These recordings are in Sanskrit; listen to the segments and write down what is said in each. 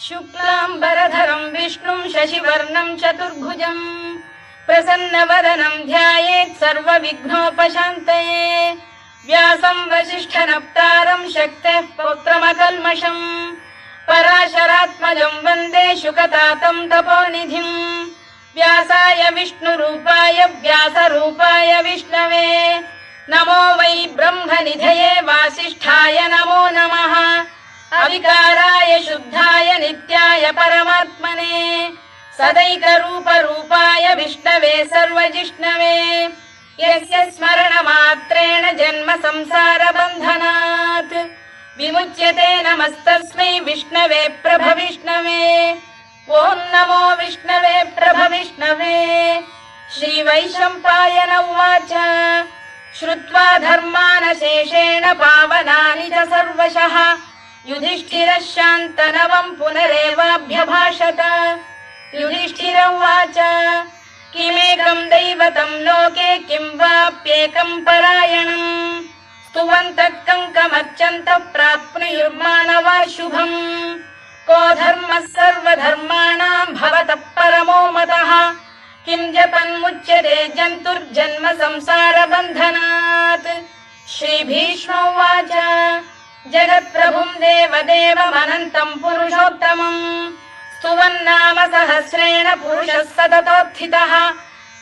शुक्लाम्बरधरं विष्णुं शशिवर्णं चतुर्भुजं प्रसन्नवदनं ध्यायेत् सर्वविघ्नोपशान्तये व्यासं वसिष्ठनप्तारं शक्तेः पौत्रमकल्मषम् पराशरात्मजं वन्दे शुकतातं तपोनिधिं व्यासाय विष्णुरूपाय व्यासरूपाय विष्णवे नमो वै ब्रह्मनिधये वासिष्ठाय नमो नमः अविकाराय शुद्धाय नित्याय परमात्मने सदैकरूपरूपाय विष्णवे सर्वजिष्णवे यस्य स्मरणमात्रेण जन्म संसारबन्धनात् विमुच्यते नमस्तस्मै विष्णवे प्रभविष्णवे ॐ नमो विष्णवे प्रभविष्णवे। श्रीवैशम्पायन उवाच श्रुत्वा धर्मानशेषेण पावनानि च सर्वशः युधिष्ठिरः शान्तनवं पुनरेवाभ्यभाषत। युधिष्ठिर उवाच किमेकं दैवतं लोके किं वाप्येकं परायणम् स्तुवन्तः कङ्कमर्चन्तः प्राप्नुयुर्मानवा शुभम् को धर्मः सर्वधर्माणां भवतः परमो मतः किं जपन्मुच्यते जन्तुर्जन्म संसारबन्धनात्। श्रीभीष्म उवाच जगत्प्रभुं देवदेवमनन्तं पुरुषोत्तमम् स्तुवन्नाम सहस्रेण पुरुषः सततोत्थितः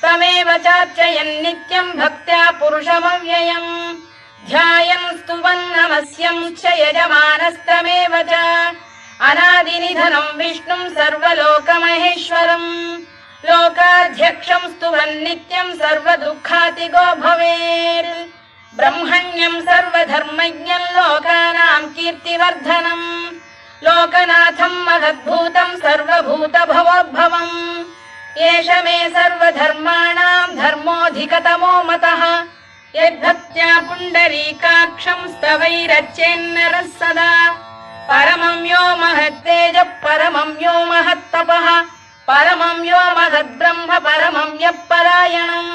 तमेव चार्चयन् नित्यं भक्त्या पुरुषमव्ययम् ध्यायन् स्तुवन् नमस्यं च यजमानस्तमेव च अनादिनिधनं विष्णुं सर्वलोकमहेश्वरम् लोकाध्यक्षं स्तुवन् नित्यं सर्वदुःखातिगो भवेत् ब्रह्मण्यं सर्वधर्मज्ञं लोकानां कीर्तिवर्धनम् लोकनाथं महद्भूतं सर्वभूतभवोद्भवम् एष मे सर्वधर्माणां धर्मोऽधिकतमो मतः यद्भक्त्या पुण्डरीकाक्षं स्तवैरच्चेन्नरः सदा परमं यो महत्तेजः परमं यो महत्तपः परमं यो महद्ब्रह्म परमं यः परायणम्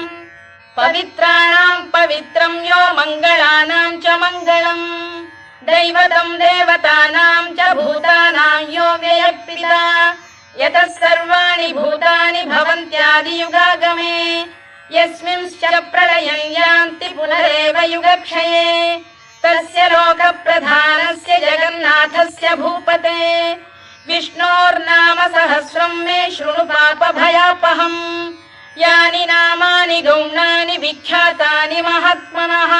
पवित्राणां पवित्रं यो मङ्गलानां च मङ्गलम् दैवतं देवतानां च भूतानां यो व्ययः यतः सर्वाणि भूतानि भवन्त्यादियुगागमे यस्मिंश्च प्रलयं यान्ति पुनरेव युगक्षये तस्य लोकप्रधानस्य जगन्नाथस्य भूपते विष्णोर्नाम सहस्रं मे शृणु पापभयापहम् यानि नामानि गौणानि विख्यातानि महात्मनः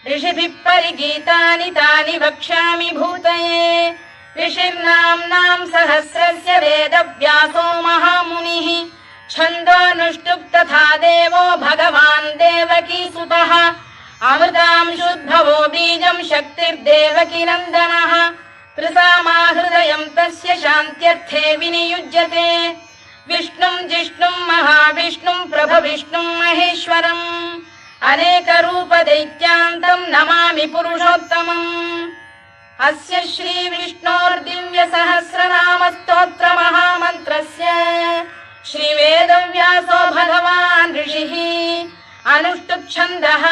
ऋषिभिः परिगीतानि तानि वक्ष्यामि भूतये ऋषिर्नाम्नां सहस्रस्य वेदव्यासो महामुनिः छन्दोऽनुष्टुप् तथा देवो भगवान् देवकीसुतः अमृतांशुद्भवो बीजं शक्तिर्देवकी नन्दनः त्रिसामाहृदयं तस्य शान्त्यर्थे विनियुज्यते विष्णुं जिष्णुं महाविष्णुं प्रभविष्णुं महेश्वरम् अनेकरूपदैत्यान्तं नमामि पुरुषोत्तमम् अस्य श्रीविष्णोर्दिव्यसहस्रनामस्तोत्रमहामन्त्रस्य श्रीवेदव्यासो भगवान् ऋषिः अनुष्टुप्छन्दः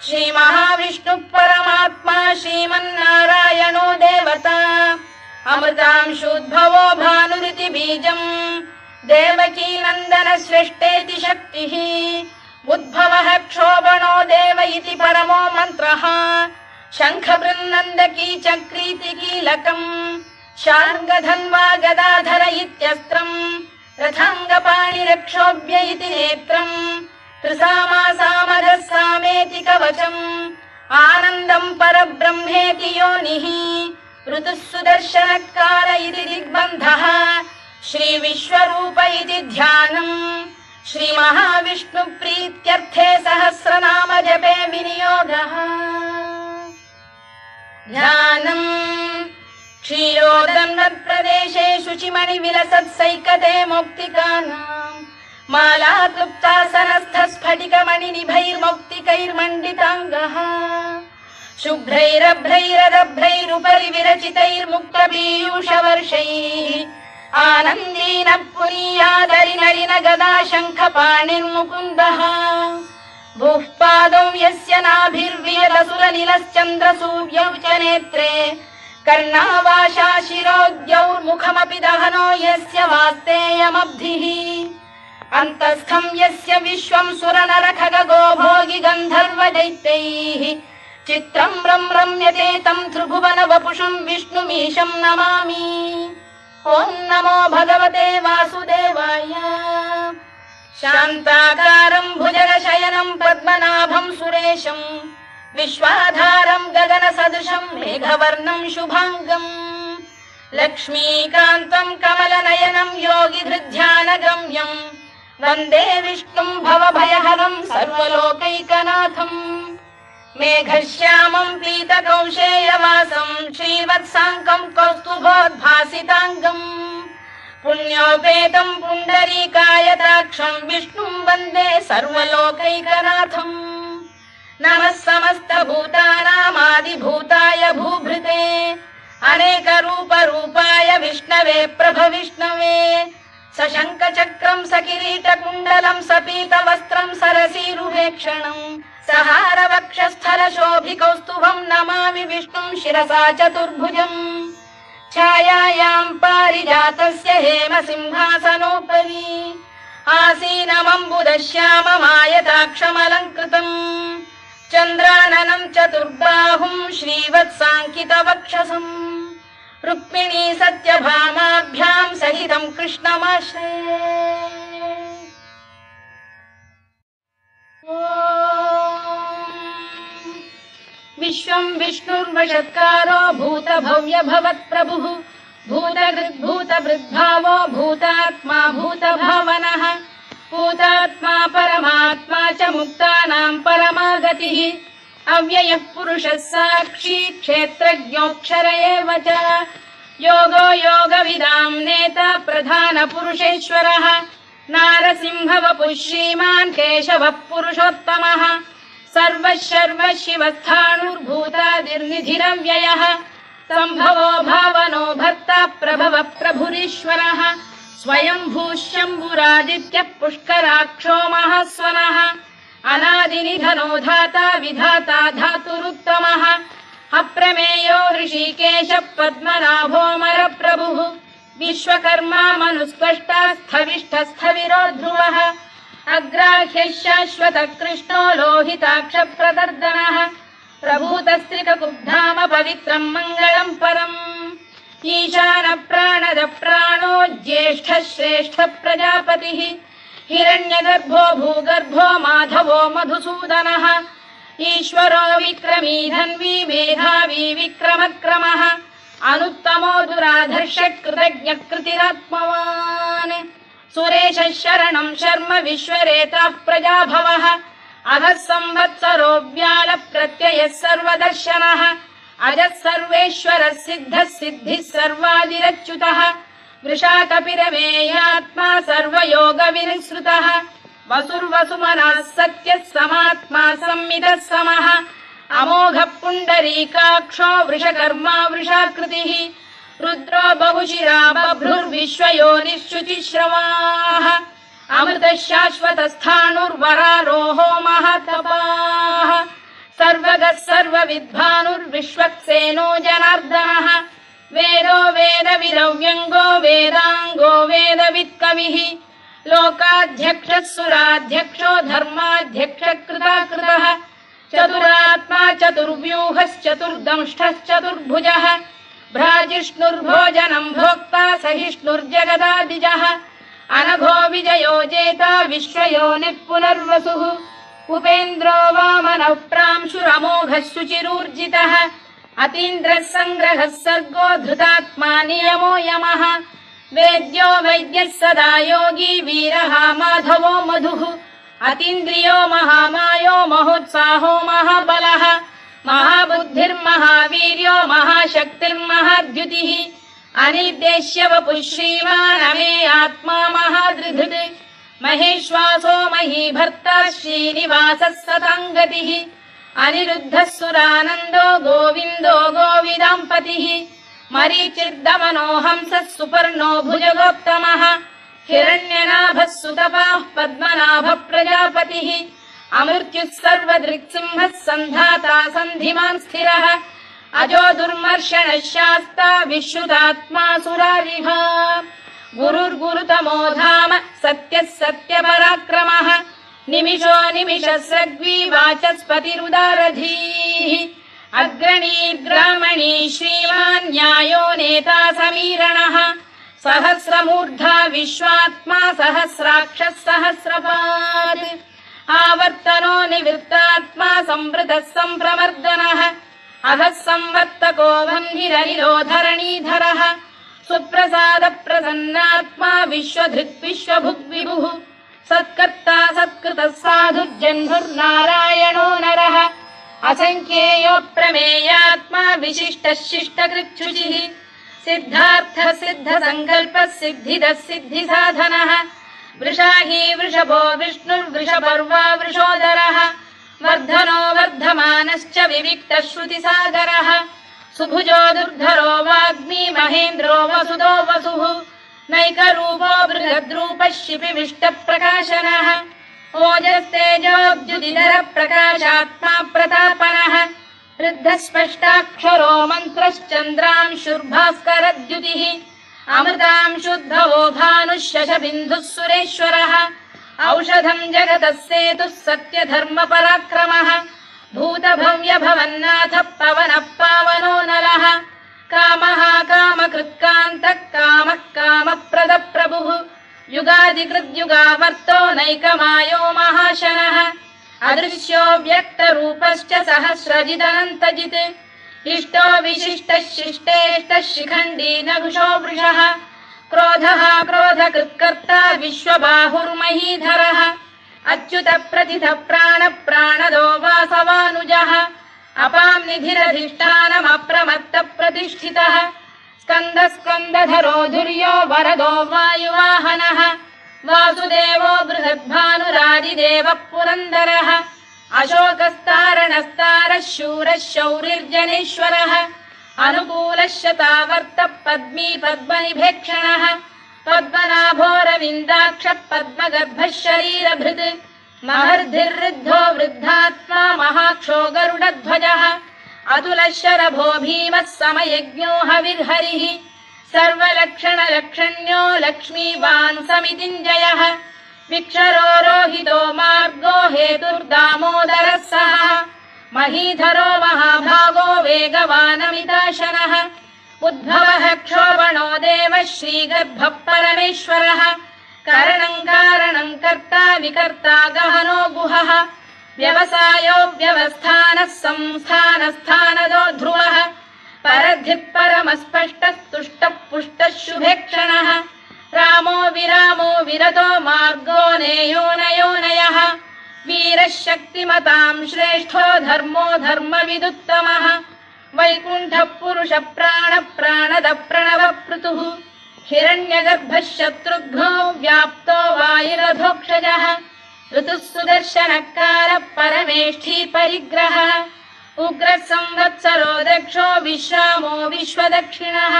श्रीमहाविष्णुः परमात्मा श्रीमन्नारायणो देवता अमृतांशुद्भवो भानुरिति बीजम् देवकी नन्दन श्रेष्ठेति शक्तिः उद्भवः क्षोभणो देव इति परमो मन्त्रः शङ्खबृन्नन्दकी चक्रीति कीलकम् शार्ङ्गधन्वा गदाधर इत्यस्त्रम् रथाङ्गपाणिरक्षोभ्य इति नेत्रम् त्रिसामासामरः सामेति कवचम् आनन्दं परब्रह्मेति योनिः ऋतुः सुदर्शनकार इति दिग्बन्धः श्रीविश्वरूप इति ध्यानम् श्रीमहाविष्णुप्रीत्यर्थे सहस्रनाम जपे विनियोगः ध्यानम् क्षीरोदन्वत्प्रदेशे शुचिमणिविलसत्सैकते मौक्तिकानाम् मालाक्लुप्तासनस्थस्फटिकमणिनिभैर्मौक्तिकैर्मण्डिताङ्गः शुभ्रैरभ्रैरदभ्रैरुपरि विरचितैर्मुक्तपीयूषवर्षैः आनन्दीनः पुनीयादरिनलिन गदा शङ्खपाणिर्मुकुन्दः भूः पादौ यस्य नाभिर्वियदसुरनिलश्चन्द्रसूर्यौ च नेत्रे कर्णावाशा शिरोद्यौर्मुखमपि दहनो यस्य वास्तेयमब्धिः अन्तस्थं यस्य विश्वं सुरनरखगो भोगि गन्धर्व दैत्यैः चित्रं रम्यते तं त्रिभुवन वपुषं विष्णुमीशं नमामि। ॐ नमो भगवते वासुदेवाय। शान्ताकारं भुजगशयनं पद्मनाभं सुरेशं विश्वाधारं गगनसदृशं मेघवर्णं शुभाङ्गम् लक्ष्मीकान्तं कमलनयनं योगिधृध्यानगम्यं वन्दे विष्णुं भवभयहरं सर्वलोकैकनाथम्। मेघश्यामं पीतकौशेयवासं श्रीवत्साङ्कं कौस्तुभोद्भासिताङ्गम् पुण्योपेतं पुण्डरीकायताक्षं विष्णुं वन्दे सर्वलोकैकनाथम्। नमः समस्तभूतानामादिभूताय भूभृते अनेकरूपरूपाय विष्णवे प्रभविष्णवे सशङ्खचक्रं सकिरीटकुण्डलं सपीतवस्त्रं सरसीरुहेक्षणं सहारवक्षस्थलशोभिकौस्तुभं नमामि विष्णुं शिरसा चतुर्भुजम्। छायायां पारिजातस्य हेमसिंहासनोपरि आसीनमम्बुदश्याममायताक्षमलङ्कृतम् चन्द्राननं चतुर्बाहुं श्रीवत्साङ्कितवक्षसम् रुक्मिणी सत्यभामाभ्यां सहितं कृष्णमाश्रये। विश्वं विष्णुर्वषत्कारो भूतभव्य भवत्प्रभुः भूतभृद्भावो भूतात्मा भूतभावनः भूतात्मा परमात्मा च मुक्तानां परमागतिः अव्ययः पुरुषः साक्षी क्षेत्रज्ञोऽक्षर एव च योगो योगविदां नेता प्रधानपुरुषेश्वरः नारसिंहवपुः श्रीमान् केशवः पुरुषोत्तमः सर्वः शर्वः शिवस्थाणुर्भूतादिर्निधिरव्ययः सम्भवो भावनो भर्ता प्रभवः प्रभुरीश्वरः स्वयंभूः शम्भुरादित्यः पुष्कराक्षो महास्वनः अनादिनिधनो धाता विधाता धातुरुत्तमः अप्रमेयो ऋषिकेशः पद्मनाभोऽमरप्रभुः विश्वकर्मा मनुस्पष्टा स्थविष्ठस्थविरो ध्रुवः अग्राह्यः शाश्वतः कृष्णो लोहिताक्षप्रदर्दनः प्रभूतस्त्रिककुब्धाम पवित्रं मङ्गलं परम् ईशानप्राणद प्राणो ज्येष्ठः श्रेष्ठः प्रजापतिः हिरण्यगर्भो भूगर्भो माधवो मधुसूदनः ईश्वरो विक्रमी धन्वी मेधावी विक्रमक्रमः अनुत्तमो दुराधर्षः कृतज्ञः कृतिरात्मवान् सुरेशः शरणं शर्म विश्वरेताः प्रजाभवः अधः संवत्सरो व्यालप्रत्ययः सर्वदर्शनः अजः सर्वेश्वरः सिद्धः सिद्धिः सर्वादिरच्युतः वृषाकपिरमेयात्मा सर्वयोगविनिसृतः वसुर्वसुमनः सत्यः समात्मा संमितः समः अमोघः पुण्डरीकाक्षो वृषकर्मा वृषाकृतिः रुद्रो बहुशिरा बभ्रुर्विश्वयोनिश्रुतिश्रवाः अमृतः शाश्वतस्थाणुर्वरारोहो महातपाः सर्वगः सर्वविद्भानुर्विश्वक्सेनो जनार्दनः वेदो वेदविदव्यङ्गो वेदाङ्गो वेदवित्कविः लोकाध्यक्षः सुराध्यक्षो धर्माध्यक्षः कृताकृतः चतुरात्मा चतुर्व्यूहश्चतुर्दंष्टश्चतुर्भुजः भ्राजिष्णुर्भोजनं भोक्ता सहिष्णुर्जगदादिजः अनघो विजयो जेता विश्वयोनिः पुनर्वसुः उपेन्द्रो वामनः प्रांशुरमोघः शुचिरूर्जितः अतीन्द्रः सङ्ग्रहः सर्गो धृतात्मा नियमो यमः वेद्यो वैद्यः सदा योगी वीरः माधवो मधुः अतीन्द्रियो महामायो महोत्साहो महाबलः महाबुद्धिर्महावीर्यो महाशक्तिर्महाद्युतिः अनिर्देश्य वपुः श्रीमान् अमे आत्मा महादृधृत् महेश्वासो महीभर्ता श्रीनिवासः सताङ्गतिः अनिरुद्धः सुरानन्दो गोविन्दो गोविदाम्पतिः मरीचिर्दमनो हंसः सुपर्णो भुजगोत्तमः हिरण्यनाभः सुतपाः पद्मनाभः प्रजापतिः अमृत्युः सर्वदृक्सिंहः सन्धाता सन्धिमान् स्थिरः अजो दुर्मर्षणः शास्ता विश्रुतात्मा सुरारिः गुरुर्गुरुतमो धाम सत्यः सत्यपराक्रमः निमिषो निमिषस्रग्वी वाचस्पतिरुदारधीः अग्रणी ग्रामणी श्रीमान् न्यायो नेता समीरणः सहस्रमूर्धा विश्वात्मा सहस्राक्षः सहस्रपात् आवर्तनो निवृत्तात्मा संवृतः सम्प्रमर्दनः अधः संवर्तको वह्निरनिलो धरणीधरः सुप्रसाद प्रसन्नात्मा विश्वधृक् विश्वभुग्विभुः सत्कर्ता सत्कृतः साधुर्जह्नुर्नारायणो नरः असंख्येयो प्रमेयात्मा विशिष्टः शिष्टकृच्छुचिः सिद्धार्थः सिद्धसङ्कल्पः सिद्धिदः सिद्धिसाधनः वृषाही वृषभो विष्णुर्वृषपर्वा वृषोदरः वर्धनो वर्धमानश्च विविक्तः श्रुतिसागरः सुभुजो दुर्धरो वाग्मी महेन्द्रो वसुदो वसुः नैकरूपो बृहद्रूपः शिपिविष्टप्रकाशनः ओजस्तेजोद्युदिधर प्रकाशात्मा प्रतापनः ऋद्धस्पष्टाक्षरो मन्त्रश्चन्द्रांशुर्भास्करद्युतिः अमृतांशुद्धवो भानुः शशबिन्दुः सुरेश्वरः औषधम् जगतः सेतुः सत्यधर्मपराक्रमः भूतभव्यभवन्नाथः पवनः पावनो नरः कामः कामकृत्कान्तः कामः कामप्रदप्रभुः युगादिकृद्युगावर्तो नैकमायो महाशनः अदृश्यो व्यक्तरूपश्च सहस्रजिदनन्तजित् इष्टो विशिष्टः शिष्टेष्टः शिखण्डी नघुषो वृषः क्रोधः क्रोधकृत्कर्ता विश्वबाहुर्महीधरः अच्युत प्रतिथ प्राण प्राणदो वासवानुजः अपां निधिरधिष्ठानमप्रमत्त प्रतिष्ठितः स्कन्द स्कन्दधरो धुर्यो वरदो वायुवाहनः वासुदेवो बृहद्भानुरादिदेवः पुरन्दरः अशोकस्तारणस्तारः शूरः शौरिर्जनेश्वरः अनुकूलः शतावर्तः पद्मी पद्मनिभेक्षणः पद्मनाभोरविन्दाक्षः पद्मगर्भः शरीरभृत् महर्धिर्वृद्धो वृद्धात्मा महाक्षो गरुडध्वजः अतुलः शरभो भीमः समयज्ञो हविर्हरिः सर्वलक्षणलक्षण्यो लक्ष्मीवान् समितिञ्जयः विक्षरो रोहितो मार्गो हेतुर्दामोदरः सः महीधरो महाभागो वेगवानमिताशनः उद्भवः क्षोभणो देवः श्रीगर्भः परमेश्वरः कारणं कारणं कर्ता विकर्ता गहनो गुहः व्यवसायो व्यवस्थानः संस्थानस्थानदो ध्रुवः परद्धिः परमस्पष्टः तुष्टः पुष्टः शुभेक्षणः रामो विरामो विरतो मार्गो नेयो नयोनयः वीरः शक्तिमतां श्रेष्ठो धर्मो धर्मविदुत्तमः वैकुण्ठः पुरुष प्राण प्राणद प्रणव पृतुः हिरण्यगर्भः शत्रुघ्नो व्याप्तो वायुरधोक्षजः ऋतुः सुदर्शनकारः परमेष्ठी परिग्रहः उग्रः संवत्सरो दक्षो विश्रामो विश्वदक्षिणः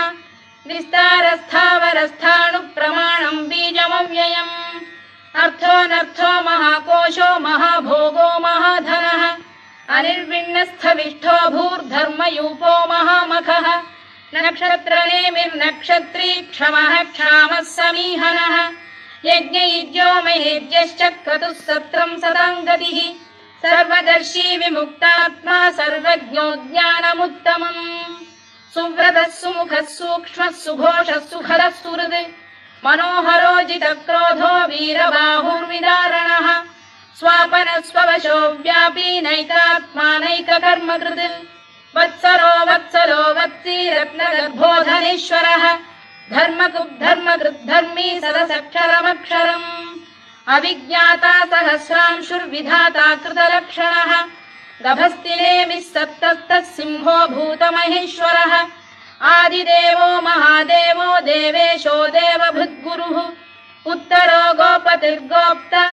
विस्तारस्थावरस्थाणुः प्रमाणं बीजमव्ययम् अर्थोऽनर्थो महाकोशो महाभोगो महाधनः अनिर्विण्णस्थविष्ठो भूर्धर्मयूपो महामखः नक्षत्रनेमिर्नक्षत्री क्षमः क्षामः समीहनः यज्ञयुज्यो महेज्यश्च क्रतुः सत्रम् सताम् गतिः सर्वदर्शी विमुक्तात्मा सर्वज्ञो ज्ञानमुत्तमम् सुव्रतः सुमुखः सूक्ष्मः सुघोषः सुखदः सुहृद् मनोहरो जितक्रोधो वीरबाहुर्विदारणः स्वापनः स्ववशो व्यापी नैकात्मा नैककर्मकृत् वत्सरो वत्सलो वत्सी रत्नगर्भोधनेश्वरः धर्मकृद्धर्मी सदसक्षरमक्षरम् अविज्ञाता सहस्रांशुर्विधाता कृतलक्षणः गभस्तिनेमिः सप्तस्तः सिंहो भूतमहेश्वरः आदिदेवो महादेवो देवेशो देवभृद्गुरुः उत्तरो गोपतिर्गोप्ता